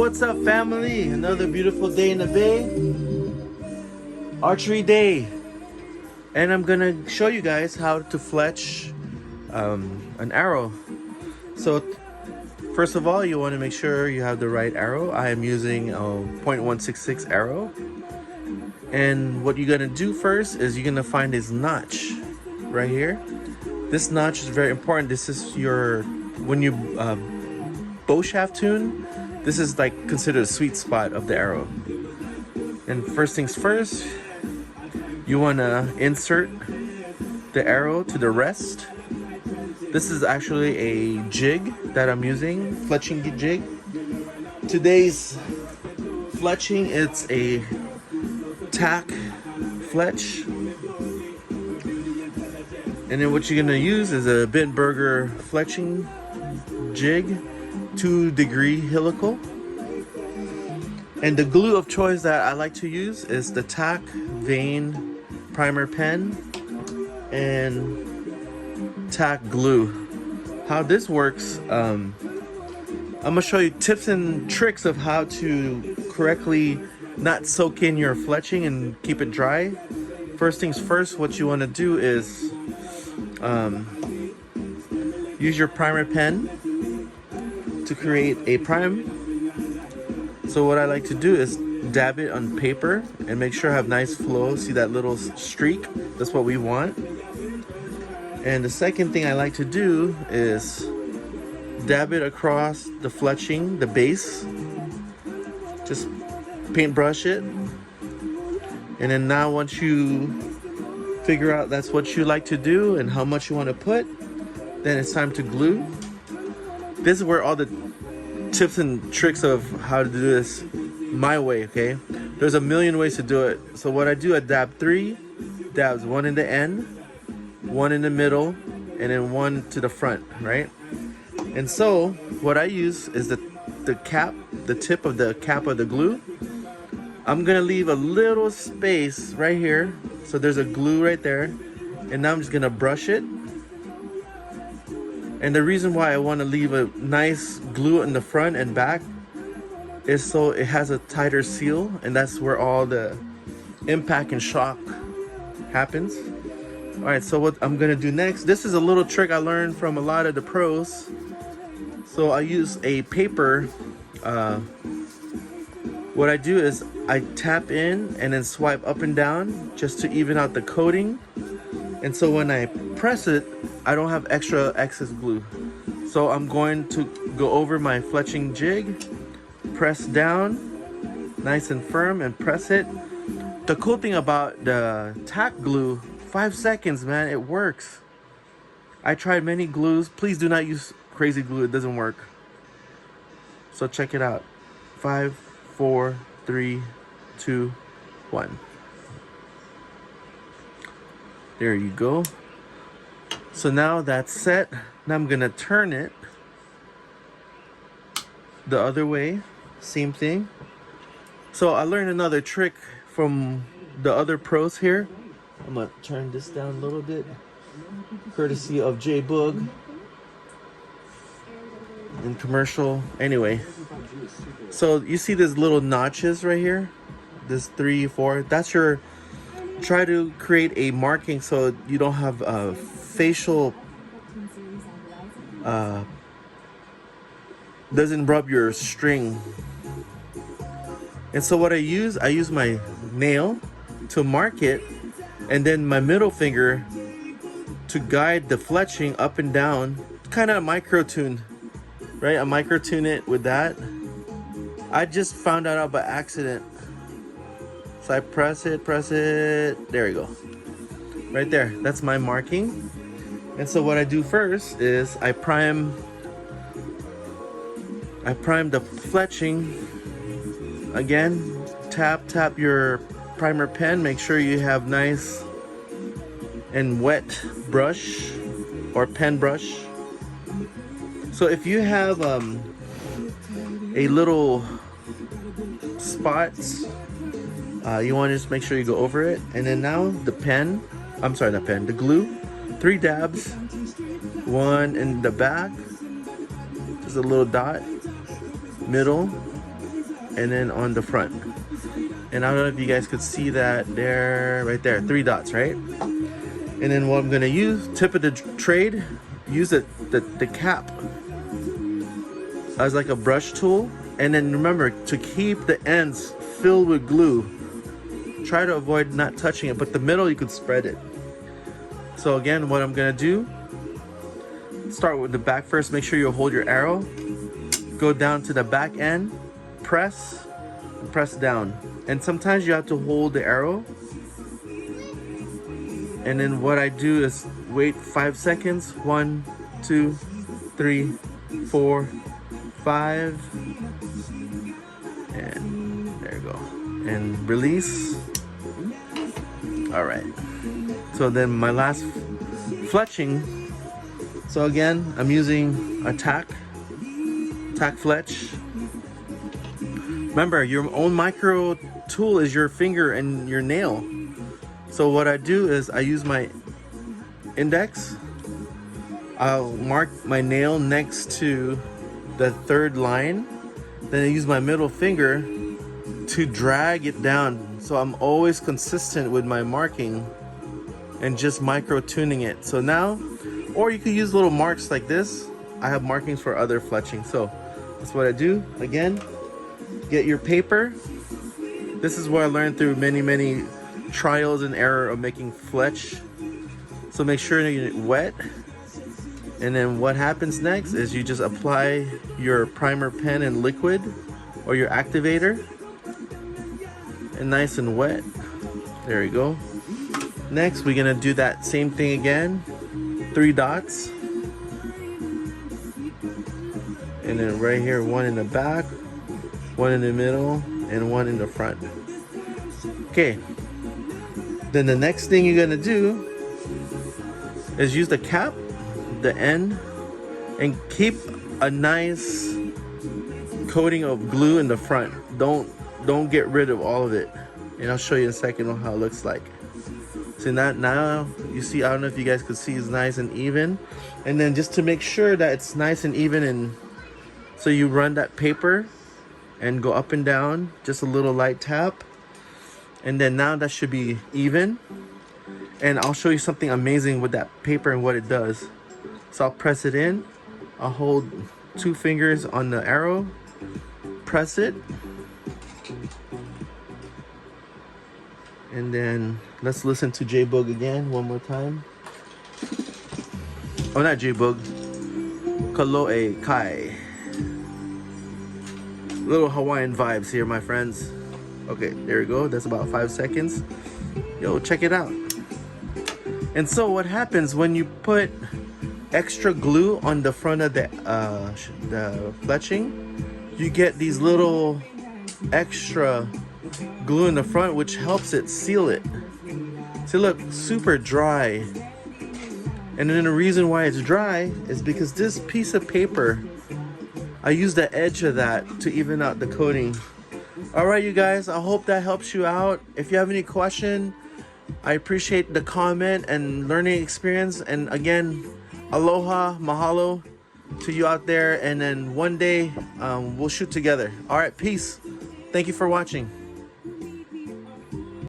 What's up, family? Another beautiful day in the bay. Archery day. And I'm gonna show you guys how to fletch an arrow. So first of all, you want to make sure you have the right arrow. I am using a .166 arrow. And what you're gonna do first is you're gonna find this notch right here. This notch is very important. This is your, when you bow shaft tune, this is like considered a sweet spot of the arrow. And first things first, you want to insert the arrow to the rest. This is actually a jig that I'm using, fletching jig. Today's fletching, it's a TAC fletch. And then what you're gonna use is a Bitburger fletching jig, 2-degree helical. And the glue of choice that I like to use is the TAC Vane primer pen and TAC glue. How this works, I'm gonna show you tips and tricks of how to correctly not soak in your fletching and keep it dry. First things first, what you want to do is use your primer pen to create a prime. So what I like to do is dab it on paper and make sure I have nice flow. See that little streak? That's what we want. And the second thing I like to do is dab it across the fletching, the base. Just paintbrush it. And then now once you figure out that's what you like to do and how much you want to put, then it's time to glue. This is where all the tips and tricks of how to do this my way, okay? There's a million ways to do it. So what I do, I dab 3 dabs, 1 in the end, 1 in the middle, and then 1 to the front, right? And so what I use is the cap, the tip of the cap of the glue. I'm gonna leave a little space right here. So there's a glue right there. And now I'm just gonna brush it. And the reason why I want to leave a nice glue in the front and back is so it has a tighter seal, and that's where all the impact and shock happens. All right, so what I'm gonna do next, this is a little trick I learned from a lot of the pros. So I use a paper. What I do is I tap in and then swipe up and down just to even out the coating. And so when I press it, I don't have extra excess glue. So I'm going to go over my fletching jig, press down, nice and firm, and press it. The cool thing about the TAC glue, 5 seconds, man, it works. I tried many glues. Please do not use crazy glue, it doesn't work. So check it out. 5, 4, 3, 2, 1. There you go. So now that's set. Now I'm gonna turn it the other way. Same thing. So I learned another trick from the other pros here. I'm gonna turn this down a little bit, courtesy of J Boog in commercial. Anyway, so you see these little notches right here, this 3, 4. That's your, try to create a marking so you don't have a facial doesn't rub your string. And so what I use my nail to mark it, and then my middle finger to guide the fletching up and down, kind of micro tune, right? I micro tune it with that. I just found that out by accident. So I press it, there you go. Right there, that's my marking. And so what I do first is I prime the fletching. Again, tap your primer pen, make sure you have nice and wet brush or pen brush. So if you have a little spots, you want to just make sure you go over it. And then now the pen, I'm sorry, not pen, the glue, 3 dabs, 1 in the back, just a little dot, middle, and then on the front. And I don't know if you guys could see that there, right there, 3 dots, right? And then what I'm gonna use, tip of the trade, use the cap as like a brush tool. And then remember to keep the ends filled with glue. Try to avoid not touching it, but the middle you could spread it. So again, what I'm gonna do, start with the back first. Make sure you hold your arrow, go down to the back end, press, and press down. And sometimes you have to hold the arrow. And then what I do is wait 5 seconds. 1, 2, 3, 4, 5. And there you go. And release. All right. So then my last fletching. So again, I'm using a TAC fletch. Remember, your own micro tool is your finger and your nail. So what I do is I use my index. I'll mark my nail next to the 3rd line. Then I use my middle finger to drag it down. So I'm always consistent with my marking and just micro tuning it. So now, or you could use little marks like this. I have markings for other fletching. So that's what I do. Again, get your paper. This is what I learned through many trials and error of making fletch. So make sure you get it wet. And then what happens next is you just apply your primer pen and liquid or your activator, and nice and wet. There you go. Next we're gonna do that same thing again, 3 dots, and then right here, 1 in the back, 1 in the middle, and 1 in the front. Okay, then the next thing you're gonna do is use the cap, the end, and keep a nice coating of glue in the front. Don't get rid of all of it, and I'll show you in a second how it looks like. So now you see, I don't know if you guys could see, it's nice and even. And then just to make sure that it's nice and even, and so you run that paper and go up and down, just a little light tap. And then now that should be even. And I'll show you something amazing with that paper and what it does. So I'll press it in. I'll hold 2 fingers on the arrow, press it. And then let's listen to J-Boog again one more time. Oh, not J-Boog. Kaloe Kai. Little Hawaiian vibes here, my friends. Okay, there we go. That's about 5 seconds. Yo, check it out. And so what happens when you put extra glue on the front of the fletching, you get these little extra glue in the front, which helps it seal it. So look, super dry. And then the reason why it's dry is because this piece of paper, I use the edge of that to even out the coating. All right, you guys, I hope that helps you out. If you have any question, I appreciate the comment and learning experience. And again, aloha, mahalo to you out there. And then one day we'll shoot together. All right, peace. Thank you for watching.